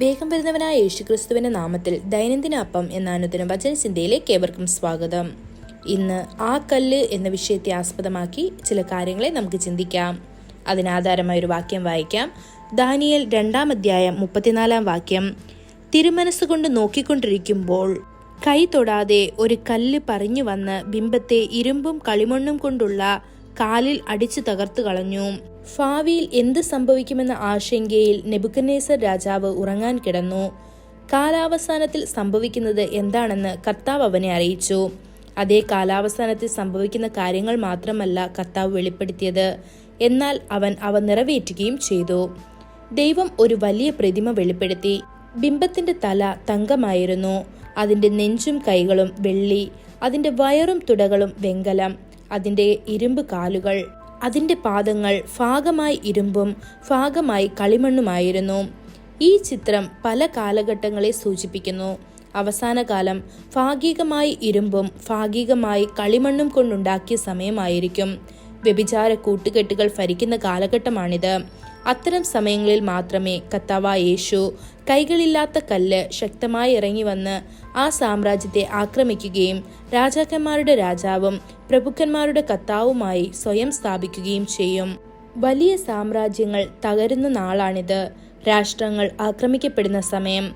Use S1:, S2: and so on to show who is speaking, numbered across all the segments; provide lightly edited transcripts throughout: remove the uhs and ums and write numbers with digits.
S1: വേഗം വരുന്നവനായ യേശുക്രിസ്തുവിന്റെ നാമത്തിൽ ദൈനംദിന അപ്പം എന്ന അനുദിന വചനചിന്തയിലേക്ക് ഏവർക്കും സ്വാഗതം. ഇന്ന് ആ കല്ല് എന്ന വിഷയത്തെ ആസ്പദമാക്കി ചില കാര്യങ്ങളെ നമുക്ക് ചിന്തിക്കാം. അതിനാധാരമായ ഒരു വാക്യം വായിക്കാം. ദാനിയേൽ 2-ാം അധ്യായം 34-ാം വാക്യം. തിരുമനസ്സുകൊണ്ട് നോക്കിക്കൊണ്ടിരിക്കുമ്പോൾ കൈ തൊടാതെ ഒരു കല്ല് പറഞ്ഞു വന്ന് ബിംബത്തെ ഇരുമ്പും കളിമണ്ണും കൊണ്ടുള്ള കാലിൽ അടിച്ചു തകർത്തു കളഞ്ഞു. ഭാവിയിൽ എന്ത് സംഭവിക്കുമെന്ന ആശങ്കയിൽ നെബൂഖദ്നേസർ രാജാവ് ഉറങ്ങാൻ കിടന്നു. കാലാവസാനത്തിൽ സംഭവിക്കുന്നത് എന്താണെന്ന് കർത്താവ് അവനെ അറിയിച്ചു. അതേ കാലാവസാനത്തിൽ സംഭവിക്കുന്ന കാര്യങ്ങൾ മാത്രമല്ല കർത്താവ് വെളിപ്പെടുത്തിയത്, എന്നാൽ അവൻ അവ നിറവേറ്റുകയും ചെയ്തു. ദൈവം ഒരു വലിയ പ്രതിമ വെളിപ്പെടുത്തി. ബിംബത്തിന്റെ തല തങ്കമായിരുന്നു, അതിന്റെ നെഞ്ചും കൈകളും വെള്ളി, അതിന്റെ വയറും തുടകളും വെങ്കലം, അതിന്റെ ഇരുമ്പ് കാലുകൾ, അതിന്റെ പാദങ്ങൾ ഭാഗമായി ഇരുമ്പും ഭാഗമായി കളിമണ്ണുമായിരുന്നു. ഈ ചിത്രം പല കാലഘട്ടങ്ങളെ സൂചിപ്പിക്കുന്നു. അവസാന കാലം ഭാഗികമായി ഇരുമ്പും ഭാഗികമായി കളിമണ്ണും കൊണ്ടുണ്ടാക്കിയ സമയമായിരിക്കും. വ്യഭിചാര കൂട്ടുകെട്ടുകൾ ഭരിക്കുന്ന കാലഘട്ടമാണിത്. അത്തരം സമയങ്ങളിൽ മാത്രമേ കർത്താവായ യേശു കൈകളില്ലാത്ത കല്ല് ശക്തമായി ഇറങ്ങി വന്ന് ആ സാമ്രാജ്യത്തെ ആക്രമിക്കുകയും രാജാക്കന്മാരുടെ രാജാവും പ്രഭുക്കന്മാരുടെ കർത്താവുമായി സ്വയം സ്ഥാപിക്കുകയും ചെയ്യും. വലിയ സാമ്രാജ്യങ്ങൾ തകരുന്ന നാളാണിത്. രാഷ്ട്രങ്ങൾ ആക്രമിക്കപ്പെടുന്ന സമയം.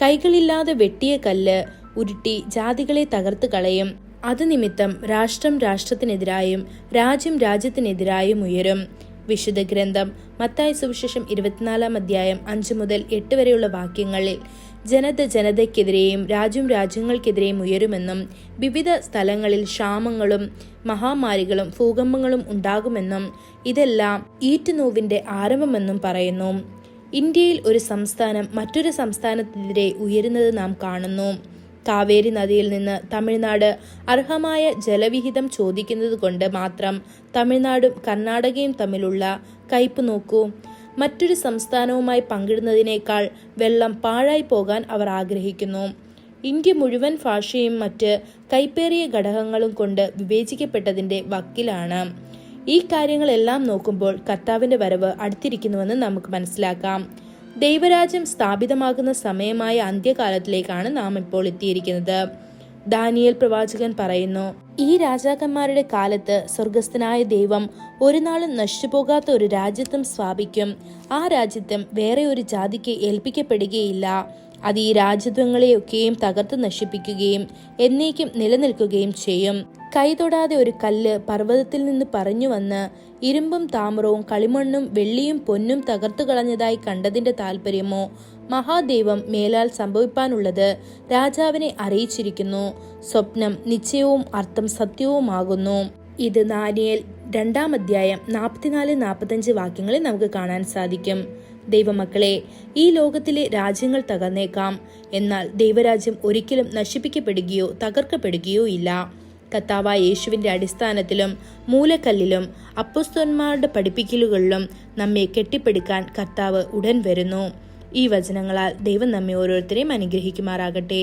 S1: കൈകളില്ലാതെ വെട്ടിയ കല്ല് ഉരുട്ടി ജാതികളെ തകർത്ത് കളയും. അത് നിമിത്തം രാഷ്ട്രം രാഷ്ട്രത്തിനെതിരായും രാജ്യം രാജ്യത്തിനെതിരായും ഉയരും. വിശുദ്ധ ഗ്രന്ഥം മത്തായി സുവിശേഷം 24-ാം അധ്യായം 5 മുതൽ 8 വരെയുള്ള വാക്യങ്ങളിൽ ജനത ജനതയ്ക്കെതിരെയും രാജ്യം രാജ്യങ്ങൾക്കെതിരെയും ഉയരുമെന്നും വിവിധ സ്ഥലങ്ങളിൽ ക്ഷാമങ്ങളും മഹാമാരികളും ഭൂകമ്പങ്ങളും ഉണ്ടാകുമെന്നും ഇതെല്ലാം ഈറ്റുനോവിന്റെ ആരംഭമെന്നും പറയുന്നു. ഇന്ത്യയിൽ ഒരു സംസ്ഥാനം മറ്റൊരു സംസ്ഥാനത്തിനെതിരെ ഉയരുന്നത് നാം കാണുന്നു. കാവേരി നദിയിൽ നിന്ന് തമിഴ്നാട് അർഹമായ ജലവിഹിതം ചോദിക്കുന്നത് കൊണ്ട് മാത്രം തമിഴ്നാടും കർണാടകയും തമ്മിലുള്ള കയ്പ് നോക്കൂ. മറ്റൊരു സംസ്ഥാനവുമായി പങ്കിടുന്നതിനേക്കാൾ വെള്ളം പാഴായി പോകാൻ അവർ ആഗ്രഹിക്കുന്നു. ഇന്ത്യ മുഴുവൻ ഭാഷയും മറ്റ് കൈപ്പേറിയ ഘടകങ്ങളും കൊണ്ട് വിവേചിക്കപ്പെട്ടതിന്റെ വക്കിലാണ്. ഈ കാര്യങ്ങളെല്ലാം നോക്കുമ്പോൾ കർത്താവിന്റെ വരവ് അടുത്തിരിക്കുന്നുവെന്ന് നമുക്ക് മനസ്സിലാക്കാം. ദൈവരാജ്യം സ്ഥാപിതമാകുന്ന സമയമായ അന്ത്യകാലത്തിലേക്കാണ് നാം ഇപ്പോൾ എത്തിയിരിക്കുന്നത്. ദാനിയേൽ പ്രവാചകൻ പറയുന്നു, ഈ രാജാക്കന്മാരുടെ കാലത്ത് സ്വർഗസ്ഥനായ ദൈവം ഒരു നാളും നശിച്ചുപോകാത്ത ഒരു രാജ്യത്വം സ്ഥാപിക്കും. ആ രാജ്യത്വം വേറെ ഒരു ജാതിക്ക് ഏൽപ്പിക്കപ്പെടുകയില്ല. അത് ഈ രാജ്യത്വങ്ങളെയൊക്കെയും തകർത്ത് നശിപ്പിക്കുകയും എന്നേക്കും നിലനിൽക്കുകയും ചെയ്യും. കൈതൊടാതെ ഒരു കല്ല് പർവ്വതത്തിൽ നിന്ന് പറഞ്ഞു വന്ന് ഇരുമ്പും താമ്രവും കളിമണ്ണും വെള്ളിയും പൊന്നും തകർത്തു കളഞ്ഞതായി കണ്ടതിന്റെ താല്പര്യമോ മഹാദൈവം മേലാൽ സംഭവിപ്പാനുള്ളത് രാജാവിനെ അറിയിച്ചിരിക്കുന്നു. സ്വപ്നം നിശ്ചയവും അർത്ഥം സത്യവുമാകുന്നു. ഇത് ദാനിയേൽ 2-ാം അധ്യായം 44-45 വാക്യങ്ങളിൽ നമുക്ക് കാണാൻ സാധിക്കും. ദൈവമക്കളെ, ഈ ലോകത്തിലെ രാജ്യങ്ങൾ തകർന്നേക്കാം, എന്നാൽ ദൈവരാജ്യം ഒരിക്കലും നശിപ്പിക്കപ്പെടുകയോ തകർക്കപ്പെടുകയോ ഇല്ല. കർത്താവായ യേശുവിന്റെ അടിസ്ഥാനത്തിലും മൂലക്കല്ലിലും അപ്പോസ്തലന്മാരുടെ പഠിപ്പിക്കലുകളിലും നമ്മെ കെട്ടിപ്പടുക്കാൻ കർത്താവ് ഉടൻ വരുന്നു. ഈ വചനങ്ങളാൽ ദൈവം നമ്മെ ഓരോരുത്തരെയും അനുഗ്രഹിക്കുമാറാകട്ടെ.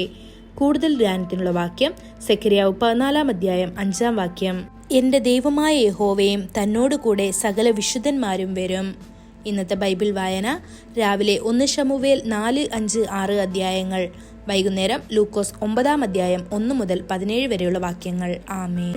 S1: കൂടുതൽ ധ്യാനത്തിനുള്ള വാക്യം സെഖര്യാവ് 14-ാം അധ്യായം 5-ാം വാക്യം. എന്റെ ദൈവമായ യഹോവയും തന്നോടുകൂടെ സകല വിശുദ്ധന്മാരും വരും. ഇന്നത്തെ ബൈബിൾ വായന രാവിലെ 1 ശമൂവേൽ 4, 5, 6 അധ്യായങ്ങൾ. വൈകുന്നേരം ലൂക്കോസ് 9-ാം അധ്യായം 1 മുതൽ 17 വരെയുള്ള വാക്യങ്ങൾ. ആമേൻ.